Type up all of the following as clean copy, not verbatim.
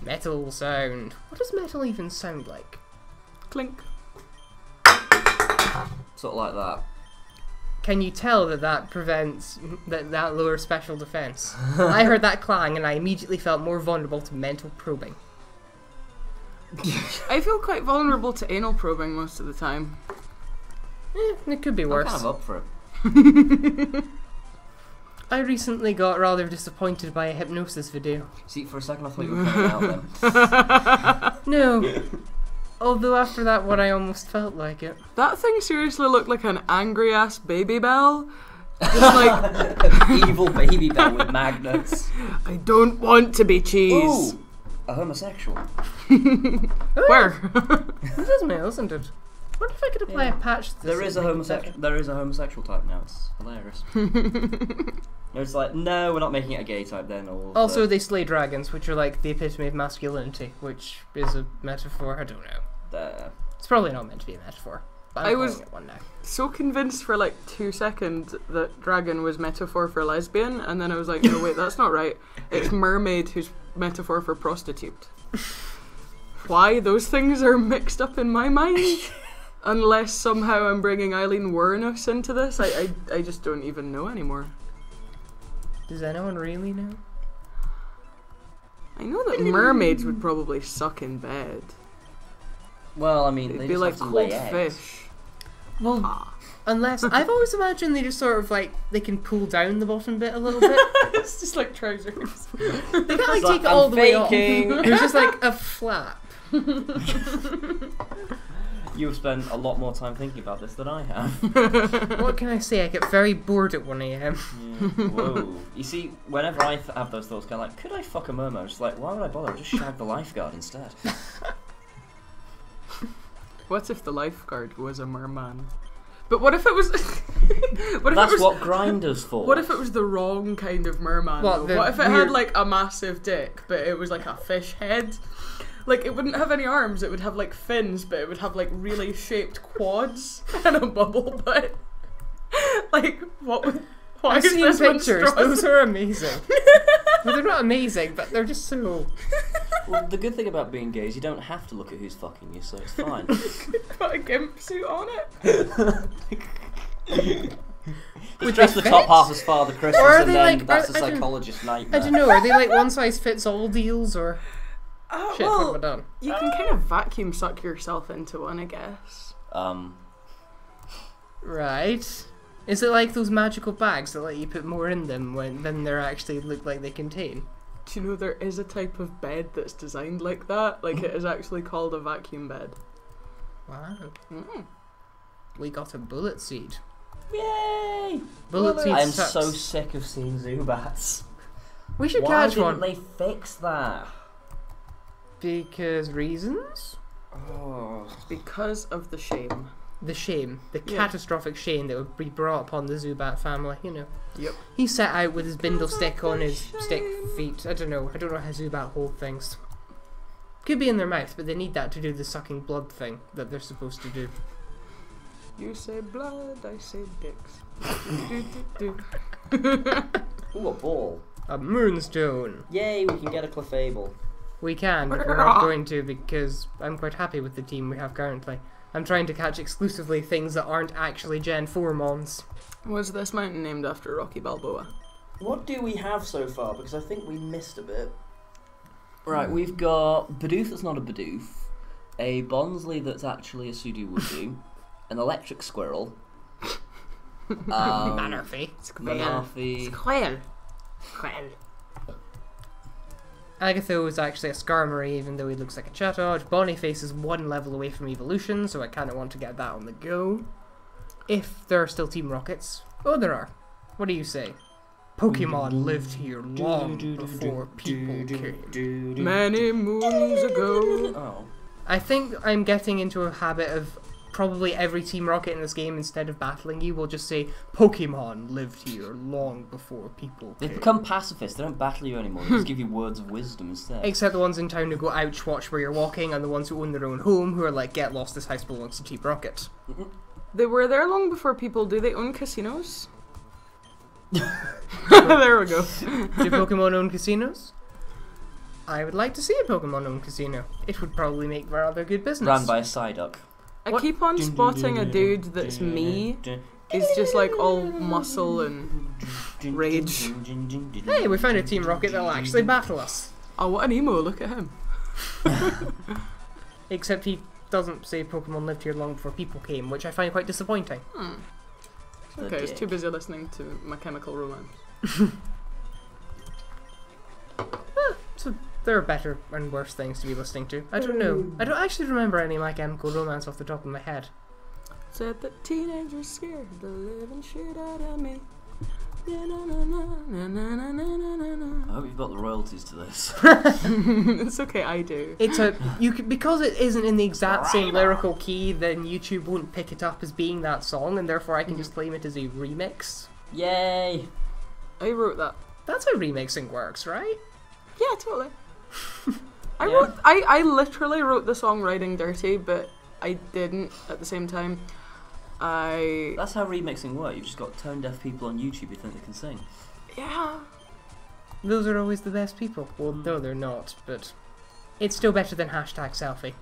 Metal sound. What does metal even sound like? Clink. Sort of like that. Can you tell that that prevents that lowers special defense? I heard that clang and I immediately felt more vulnerable to mental probing. I feel quite vulnerable to anal probing most of the time. It could be worse. I'm kind of up for it. I recently got rather disappointed by a hypnosis video. See, for a second I thought you were coming out then. No. Although after that one I almost felt like it. That thing seriously looked like an angry ass baby bell. Just like An evil baby bell with magnets. I don't want to be cheese. Ooh, a homosexual. Where? This is male, isn't it? What if I could apply a patch to this? There is a homosexual type now. It's hilarious. It's like, no, we're not making it a gay type then. Also, they slay dragons, which are like the epitome of masculinity, which is a metaphor. I don't know. It's probably not meant to be a metaphor. But I'm calling it one now. So convinced for like 2 seconds that dragon was metaphor for lesbian, and then I was like, no wait, that's not right. It's mermaid who's metaphor for prostitute. Why those things are mixed up in my mind? Unless somehow I'm bringing Eileen Wuornos into this, I just don't even know anymore. Does anyone really know? I know that mermaids would probably suck in bed. Well, I mean, They'd they be just like have to lay cold eggs. fish. Well, unless I've always imagined they just sort of like they can pull down the bottom bit a little bit. It's just like trousers. They can't like It's take it all the way off. faking. There's just like a flap. You've spent a lot more time thinking about this than I have. What can I say? I get very bored at 1 AM. Yeah. Whoa. You see, whenever I have those thoughts, kind of like, could I fuck a mermaid? I'm just like, why would I bother? I'll just shag the lifeguard instead. What if the lifeguard was a merman? But what if it was... That's what Grindr's for. What if it was the wrong kind of merman? What, What if it had like a massive dick, but it was like a fish head? Like, it wouldn't have any arms, it would have like fins, but it would have like really shaped quads and a bubble butt. Like, what would... Why I've is seen this pictures, monstrosity? those are amazing. Well, they're not amazing, but they're just so... Well, the good thing about being gay is you don't have to look at who's fucking you, so it's fine. Put a gimp suit on it. Just dress the they top fit? half as Father Christmas, Or are and they then like- that's are- a I don't- psychologist's I nightmare. don't know, are they like one-size-fits-all deals, or... Shit, what Well, have I done? you can kind of vacuum suck yourself into one, I guess. Right. Is it like those magical bags that let you put more in them than they actually look like they contain? Do you know there is a type of bed that's designed like that? Like, it is actually called a vacuum bed. Wow. Mm. We got a bullet seed. Yay! Bullet seed I am sucks. so sick of seeing Zubats. We should Why catch didn't one. they fix that? Because reasons? Oh. Because of the shame. The shame. The Yeah. catastrophic shame that would be brought upon the Zubat family, you know. Yep. He set out with his bindle stick on his stick feet. I don't know how Zubat hold things. Could be in their mouth, but they need that to do the sucking blood thing that they're supposed to do. You say blood, I say dicks. Do. Ooh, a ball. A moonstone. Yay, we can get a Clefable. We can, but we're not going to because I'm quite happy with the team we have currently. I'm trying to catch exclusively things that aren't actually Gen 4 mons. Was this mountain named after Rocky Balboa? What do we have so far? Because I think we missed a bit. Right, we've got Bidoof that's not a Bidoof, a Bonsley that's actually a Sudowoodo, an electric squirrel, Manarfy. Manarfy, Squirrel. Agatho is actually a Skarmory, even though he looks like a Chatodge. Boniface is one level away from evolution, so I kind of want to get that on the go. If there are still Team Rockets. Oh, there are. What do you say? Pokemon lived here long before people came. Many moons ago. Oh. I think I'm getting into a habit of probably every Team Rocket in this game, instead of battling you, will just say, Pokemon lived here long before people They've came. become pacifists, they don't battle you anymore, they just give you words of wisdom instead. Except the ones in town who go, ouch, watch where you're walking, and the ones who own their own home, who are like, get lost, this house belongs to Team Rocket. They were there long before people. Do they own casinos? There we go. Do Pokemon own casinos? I would like to see a Pokemon Home Casino. It would probably make rather good business. Ran by a Psyduck. I What? keep on spotting a dude that's me. He's just like all muscle and rage. Hey, we found a Team Rocket that'll actually battle us. Oh, what an emo, look at him. Except he doesn't say Pokemon lived here long before people came, which I find quite disappointing. Okay, he's too busy listening to My Chemical Romance. So there are better and worse things to be listening to. I don't know. I don't actually remember any My Chemical Romance off the top of my head. Said the teenagers scared the living shit out of me. I hope you've got the royalties to this. It's okay, I do. It's a because it isn't in the exact same lyrical key, then YouTube won't pick it up as being that song, and therefore I can just claim it as a remix. Yay! I wrote that. That's how remixing works, right? Yeah, totally. I literally wrote the song Riding Dirty, but I didn't at the same time. That's how remixing works. You've just got tone deaf people on YouTube who think they can sing. Yeah. Those are always the best people. Well, no, they're not, but it's still better than #selfie.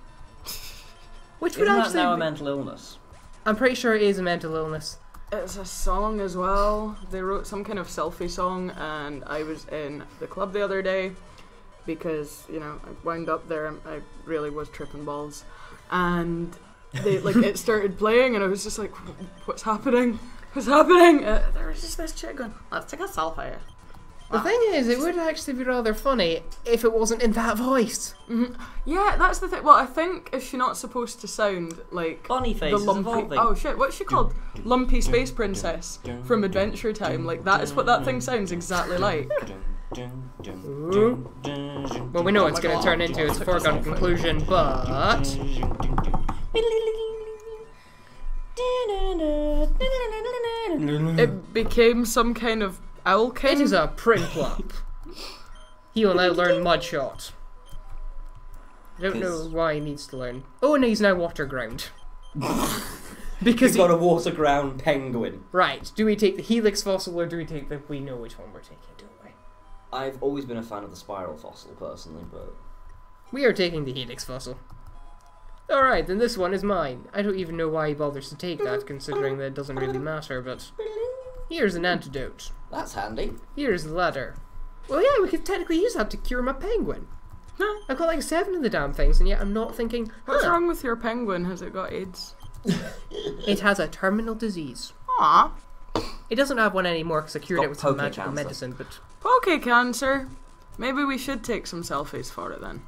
Which would Isn't that actually now a mental illness? I'm pretty sure it is a mental illness. It's a song as well. They wrote some kind of selfie song, and I was in the club the other day because, you know, I wound up there and I really was tripping balls. And they, like, it started playing, and I was just like, what's happening? What's happening? There was just this chick going, let's take a selfie. The thing is, it would actually be rather funny if it wasn't in that voice. Yeah, that's the thing. Well, I think is she not supposed to sound like Bunny face the is lumpy? evolving. Oh shit, what's she called? Lumpy Space Princess from Adventure Time. Like that is what that thing sounds exactly like. Ooh. Well, we know it's going to turn into its foregone conclusion, but It became some kind of owl king. it is a Prinplup. He will now learn Mudshot. I don't know why he needs to learn. Oh, and he's now Waterground. Because He's got a water ground penguin. Right, do we take the Helix fossil or do we take the... We know which one we're taking, don't we? I've always been a fan of the spiral fossil, personally, but... We are taking the Helix fossil. Alright, then this one is mine. I don't even know why he bothers to take that, considering that it doesn't really matter, but... Here's an antidote. That's handy. Here's the ladder. Well, yeah, we could technically use that to cure my penguin. I've got like 7 of the damn things, and yet I'm not thinking, What's wrong with your penguin? Has it got AIDS? It has a terminal disease. Aw. It doesn't have one anymore because I cured Got it with some poke magical cancer. medicine, but... Poke cancer. Maybe we should take some selfies for it then.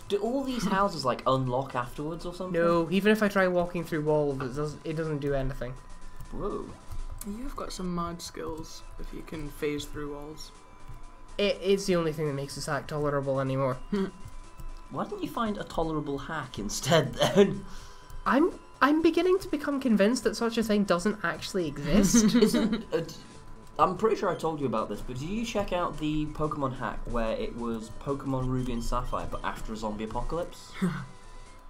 Do all these houses, like, unlock afterwards or something? No, even if I try walking through walls, it doesn't do anything. Whoa. You've got some mad skills if you can phase through walls. It's the only thing that makes this hack tolerable anymore. Why don't you find a tolerable hack instead, then? I'm beginning to become convinced that such a thing doesn't actually exist. I'm pretty sure I told you about this, but did you check out the Pokemon hack where it was Pokemon Ruby and Sapphire, but after a zombie apocalypse?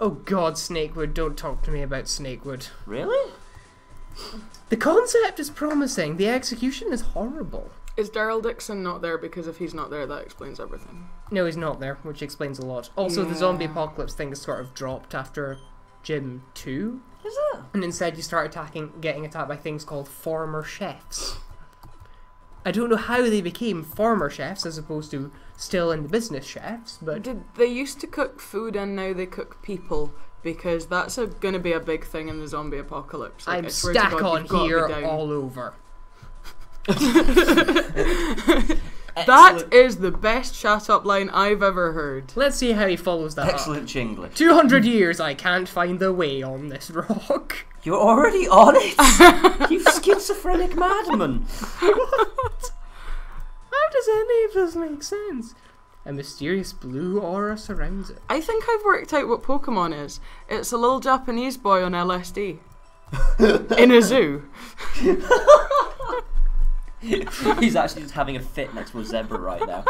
Oh god, Snakewood, don't talk to me about Snakewood. Really? The concept is promising, the execution is horrible. Is Daryl Dixon not there? Because if he's not there, that explains everything. No, he's not there, which explains a lot. Also, the zombie Yeah. apocalypse thing is sort of dropped after Gym 2. Is it? And instead you start getting attacked by things called former chefs. I don't know how they became former chefs as opposed to still in the business chefs, but... They used to cook food and now they cook people, because that's going to be a big thing in the zombie apocalypse. Like, I'm I swear to stack God, on you've got to be here down. all over. That is the best shut up line I've ever heard. Let's see how he follows that Excellent up. Chinglish. 200 years, I can't find the way on this rock. You're already on it? You schizophrenic madman. What? How does any of this make sense? A mysterious blue aura surrounds it. I think I've worked out what Pokemon is. It's a little Japanese boy on LSD. In a zoo. He's actually just having a fit next to a zebra right now.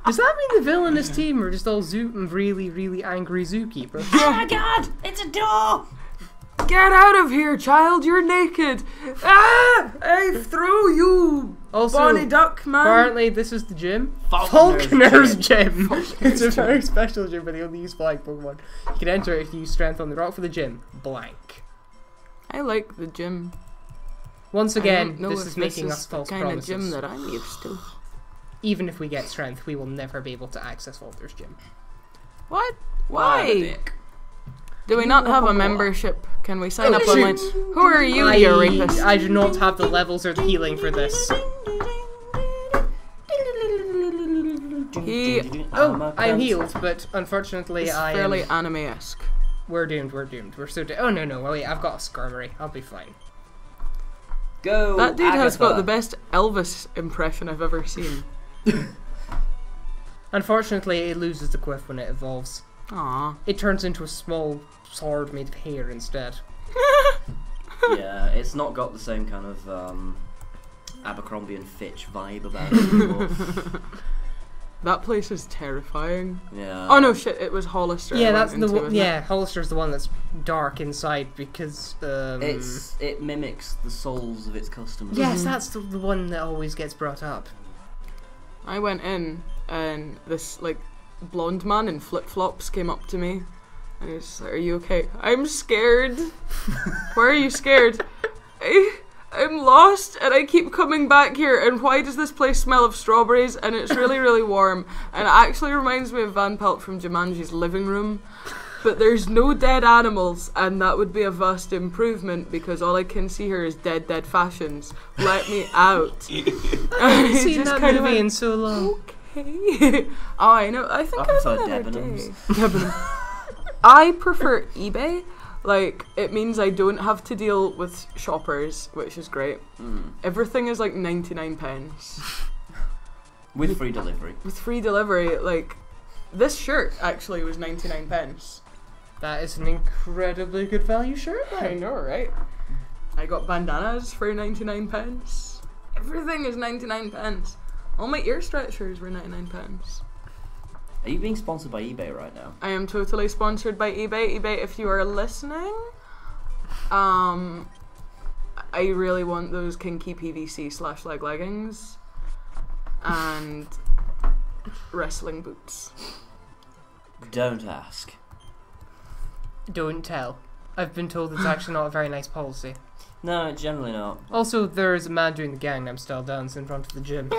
Does that mean the villainous team are just all really, really angry zookeepers? Oh my god! It's a door! Get out of here, child! You're naked! Ah! I throw you! Also, Bonnie Duck, man. apparently this is the gym. Falconer's Gym. It's a very special gym, but they only use flying Pokemon. You can enter it if you use strength on the rock for the gym. Blank. I like the gym. Once I again, don't know this if is making this us is false the kind promises. of gym that I'm used to. Even if we get strength, we will never be able to access Walter's gym. What? Why the Why? dick? Do we you not walk have on a water? membership? Can we sign Oh, up shoot. online? Who are you, you rapist? I do not have the levels or the healing for this. I'm healed, but unfortunately It's I am... fairly anime-esque. We're doomed, we're doomed. We're so oh no, wait, I've got a Skirmory. I'll be fine. Go, That dude has got Agatha. the best Elvis impression I've ever seen. Unfortunately, it loses the quiff when it evolves. Aww. It turns into a small sword made of hair instead. Yeah, it's not got the same kind of Abercrombie and Fitch vibe about it anymore. That place is terrifying. Yeah. Oh no, shit! It was Hollister. Yeah, I that's went the into, one. isn't it? Yeah, Hollister's the one that's dark inside because It mimics the souls of its customers. yes, that's the one that always gets brought up. I went in and this like blonde man in flip flops came up to me and he was just like, "Are you okay?" I'm scared. Why are you scared? I'm lost and I keep coming back here, and why does this place smell of strawberries and it's really really warm, and it actually reminds me of Van Pelt from Jumanji's living room, but there's no dead animals, and that would be a vast improvement because all I can see here is dead fashions. Let me out. I haven't seen that movie went, in so long. okay. Oh, I know. I think I it was prefer another day. Debenhams. Debenhams. I prefer eBay. Like, it means I don't have to deal with shoppers, which is great. Everything is like 99 pence. With free delivery. With free delivery, like, this shirt actually was 99 pence. That is an incredibly good value shirt. I know, right? I got bandanas for 99 pence. Everything is 99 pence. All my ear stretchers were 99 pence. Are you being sponsored by eBay right now? I am totally sponsored by eBay. eBay, if you are listening, I really want those kinky PVC /leg leggings and wrestling boots. Don't ask. Don't tell. I've been told it's actually not a very nice policy. No, generally not. Also, there is a man doing the Gangnam Style dance in front of the gym.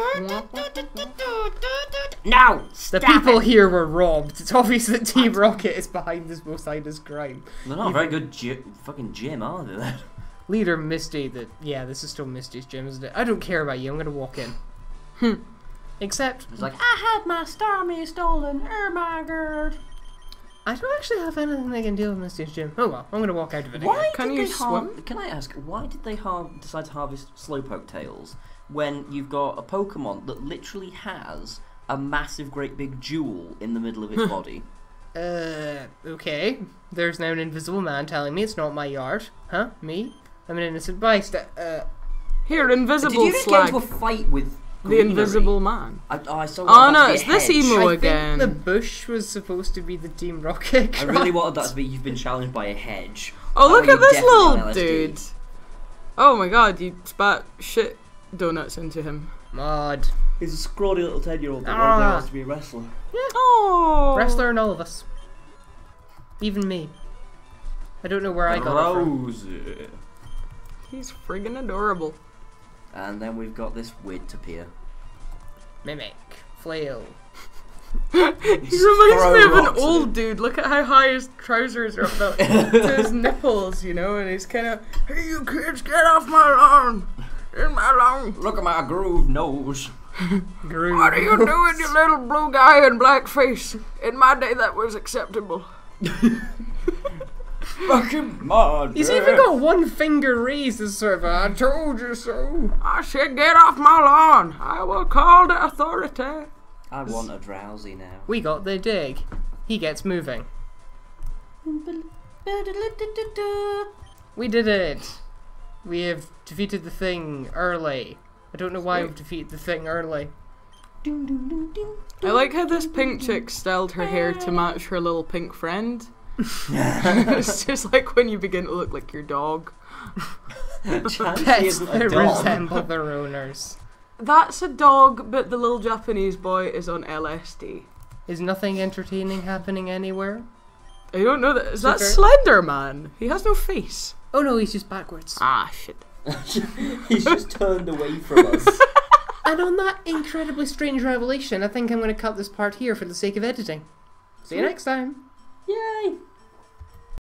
No! The people here were robbed. It's obvious that Team Rocket is behind this most heinous crime. They're not a very good fucking gym, are they? Leader Misty, yeah, this is still Misty's gym, isn't it? I don't care about you, I'm gonna walk in. Except, It's like, I had my Starmie stolen, oh my god. I don't actually have anything that can deal with Misty's gym. Oh well, I'm gonna walk out of it Why again. Can did you they swim? Can I ask, why did they decide to harvest Slowpoke tails when you've got a Pokemon that literally has a massive great big jewel in the middle of its body? Okay. There's now an invisible man telling me it's not my yard. Huh? Me? I'm an innocent bystander. Here, invisible Did you just slag. get into a fight with The Greenery? Invisible Man. I saw Oh that no, to be it's a this hedge. emo I again. think the bush was supposed to be the Team Rocket. I really wanted that to be you've been challenged by a hedge. Oh, look That at would be this definitely little on LSD. dude. Oh my god, you spat shit donuts into him. Mod. He's a scrawny little 10-year-old that Ah. wants to be a wrestler. Oh. Wrestler and all of us. Even me. I don't know where I got it from. Rosie. He's friggin' adorable. And then we've got this weird tapir. Mimic. Flail. He reminds throw me of an rocks at old him. dude. Look at how high his trousers are up to his nipples, you know, and he's kind of, "Hey, you kids, get off my lawn! In my lawn! Look at my groove nose. Groove. What are you doing, you little blue guy in blackface? In my day, that was acceptable." Fucking mod. He's even got one finger raised as sort of a, I told you so. I said, "Get off my lawn! I will call the authority." I want a drowsy now. We got the dig. He gets moving. We did it. We have defeated the thing early. I don't know why we've defeated the thing early. I like how this pink chick styled her hair to match her little pink friend. It's just like when you begin to look like your dog. Chansey Pets isn't a that dog. resemble their owners. That's a dog, but the little Japanese boy is on LSD. Is nothing entertaining happening anywhere? I don't know that. Is that Super. Slender Man? He has no face. Oh no, he's just backwards. Ah, shit. He's just turned away from us. And on that incredibly strange revelation, I think I'm going to cut this part here for the sake of editing. See you next time. Yay!